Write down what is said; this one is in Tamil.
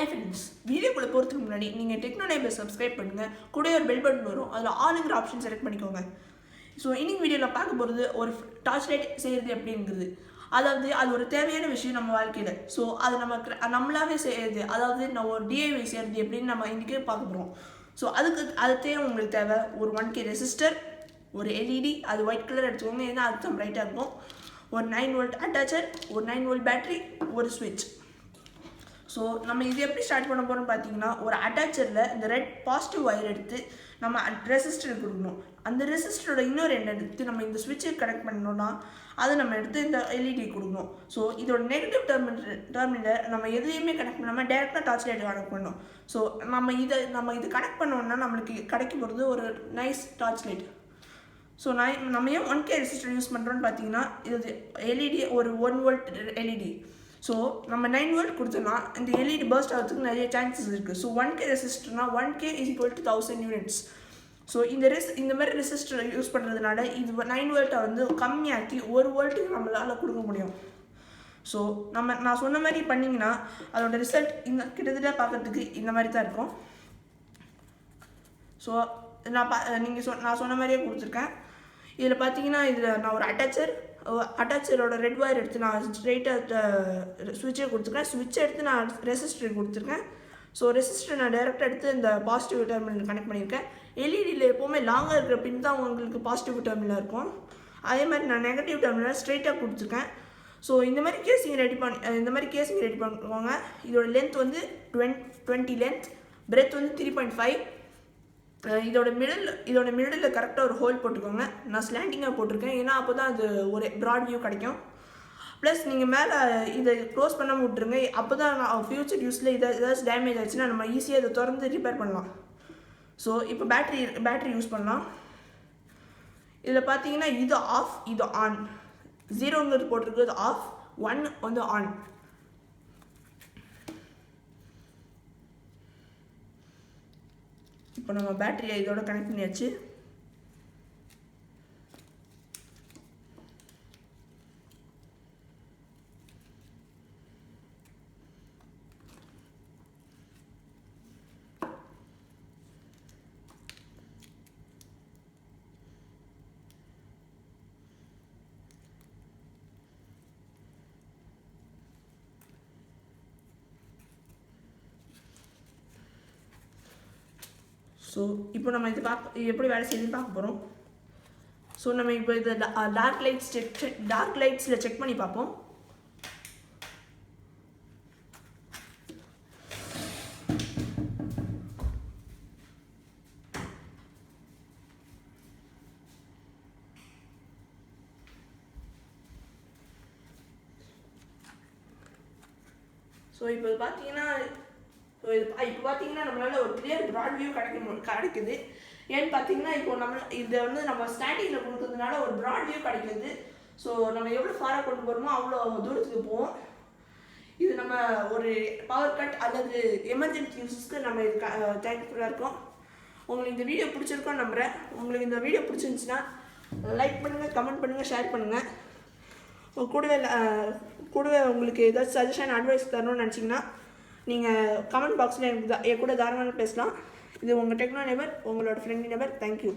ஹாய் ஃப்ரெண்ட்ஸ், வீடியோக்குள்ளே போகிறதுக்கு முன்னாடி நீங்கள் டெக்னோ நைபர் சப்ஸ்கிரைப் பண்ணுங்கள். கூட ஒரு பெல் பட்டன் வரும், அதில் ஆளுங்கிற ஆப்ஷன் செலக்ட் பண்ணிக்கோங்க. ஸோ இன்னைக்கு வீடியோவில் பார்க்க போகிறது ஒரு டார்ச் லைட் செய்கிறது எப்படிங்கிறது. அதாவது அது ஒரு தேவையான விஷயம் நம்ம வாழ்க்கையில். ஸோ அது நம்மளாவே செய்கிறது, அதாவது நம்ம ஒரு டிஐவை செய்கிறது எப்படின்னு நம்ம இன்றைக்கே பார்க்க போகிறோம். ஸோ அது தேவை உங்களுக்கு தேவை ஒரு 1K ரெசிஸ்டர், ஒரு எல்இடி, அது ஒயிட் கலர் எடுத்துக்கோங்க, ஏன்னா அது தான் பிரைட்டாக இருக்கும். ஒரு 9 வோல்ட் அட்டாச்சர், ஒரு 9 வோல்ட் பேட்டரி, ஒரு ஸ்விட்ச். ஸோ நம்ம இது எப்படி ஸ்டார்ட் பண்ண போகிறோம்னு பார்த்தீங்கன்னா, ஒரு அட்டாச்சரில் இந்த ரெட் பாசிட்டிவ் ஒயர் எடுத்து நம்ம ரெசிஸ்டர் கொடுக்கணும். அந்த ரெசிஸ்டரோட இன்னொரு எண்ட் எடுத்து நம்ம இந்த ஸ்விட்சை கனெக்ட் பண்ணோம்னா அதை நம்ம எடுத்து இந்த எல்இடி கொடுக்கணும். ஸோ இதோட நெகட்டிவ் டெர்மினலை நம்ம எதையுமே கனெக்ட் பண்ணாமல் டேரெக்டாக டார்ச் லைட்டை கனெக்ட் பண்ணணும். ஸோ நம்ம இது கனெக்ட் பண்ணோம்னா நம்மளுக்கு கிடைக்க போகிறது ஒரு நைஸ் டார்ச் லைட். ஸோ நம்ம ஏன் 1K ரெசிஸ்டர் யூஸ் பண்ணுறோன்னு பார்த்தீங்கன்னா, இது எல்இடி ஒரு 1 வோல்ட் எல்இடி. ஸோ நம்ம 9 வோல்ட் கொடுத்தோம்னா இந்த எல்இடி பர்ஸ்ட் ஆகிறதுக்கு நிறைய சான்சஸ் இருக்குது. So 1K ரெசிஸ்டர்னா 1K = 1000 units. So இந்த மாதிரி ரெசிஸ்டர் யூஸ் பண்ணுறதுனால இது 9 வோல்ட்டை வந்து கம்மியாக்கி 1 வோல்ட்டுக்கு நம்மளால் கொடுக்க முடியும். ஸோ நான் சொன்ன மாதிரி பண்ணிங்கன்னா அதோட ரிசல்ட் கிட்டத்தட்ட பார்க்குறதுக்கு இந்த மாதிரி தான் இருக்கும். ஸோ நான் சொன்ன மாதிரியே கொடுத்துருக்கேன். இதில் பார்த்தீங்கன்னா இதில் நான் ஒரு அட்டாச்சரோட ரெட் ஒயர் எடுத்து நான் ஸ்ட்ரெயிட்டாக ஸ்விட்சை கொடுத்துருக்கேன். ஸ்விட்சை எடுத்து நான் ரெசிஸ்டர் கொடுத்துருக்கேன். ஸோ ரெசிஸ்டர் நான் டேரெக்டாக எடுத்து இந்த பாசிட்டிவ் டெர்மினல் கனெக்ட் பண்ணியிருக்கேன். எல்இடியில் எப்போவுமே லாங்காக இருக்கிற பின் தான் உங்களுக்கு பாசிட்டிவ் டெர்மினலாக இருக்கும். அதே மாதிரி நான் நெகட்டிவ் டெர்மினல் ஸ்ட்ரெயிட்டாக கொடுத்துருக்கேன். ஸோ இந்த மாதிரி கேசிங் ரெடி பண்ணிக்கோங்க. இதோட லென்த் வந்து 20 லென்த், பிரெத் வந்து 3.5. இதோட மிடில் கரெக்டாக ஒரு ஹோல் போட்டுக்கோங்க. நான் ஸ்லாண்டிங்காக போட்டிருக்கேன், ஏன்னா அப்போ தான் அது ஒரு ப்ராட் வியூ கிடைக்கும். ப்ளஸ் நீங்கள் மேலே இதை க்ளோஸ் பண்ணாமல் விட்டுருங்க. அப்போ தான் ஃப்யூச்சர் யூஸில் ஏதாச்சும் டேமேஜ் ஆச்சுன்னா நம்ம ஈஸியாக இதை திறந்து ரிப்பேர் பண்ணலாம். ஸோ இப்போ பேட்டரி யூஸ் பண்ணலாம். இதில் பார்த்தீங்கன்னா இது ஆஃப், இது ஆன். 0 போட்டிருக்குது ஆஃப், 1 வந்து ஆன். இப்போ நம்ம பேட்டரியை இதோட கனெக்ட் பண்ணியாச்சு. ஸோ இப்போ நம்ம இது எப்படி வேலை செய்யுதுன்னு பார்க்க போகிறோம். ஸோ நம்ம இப்போ இதை டார்க் லைட்ஸில் செக் பண்ணி பார்ப்போம். ஸோ இப்போ பார்த்தீங்கன்னா நம்மளால ஒரு கிளியர் ப்ராட் வியூ கிடைக்குது. ஏன்னு பார்த்தீங்கன்னா இப்போ இதை வந்து நம்ம ஸ்டாண்டிங்கில் கொடுக்கறதுனால ஒரு ப்ராட் வியூ கிடைக்குது. ஸோ நம்ம எவ்வளோ ஃபாராக கொண்டு போகிறோமோ அவ்வளோ தூரத்துக்கு போவோம். இது நம்ம ஒரு பவர் கட் அல்லது எமர்ஜென்சி யூஸஸ்க்கு நம்ம இது தேங்க்ஃபுல்லாக இருக்கோம். உங்களுக்கு இந்த வீடியோ பிடிச்சிருக்கோன்னு நம்புகிறேன். உங்களுக்கு இந்த வீடியோ பிடிச்சிருந்துச்சுன்னா லைக் பண்ணுங்கள், கமெண்ட் பண்ணுங்கள், ஷேர் பண்ணுங்கள். கூடவே உங்களுக்கு ஏதாச்சும் சஜஷன், அட்வைஸ் தரணும்னு நினச்சிங்கன்னா நீங்கள் கமெண்ட் பாக்ஸில் என் கூட தாராளமாக பேசலாம். இது உங்கள் டெக்னோ நைபர், உங்களோட ஃப்ரெண்ட்லி நைபர். தேங்க்யூ.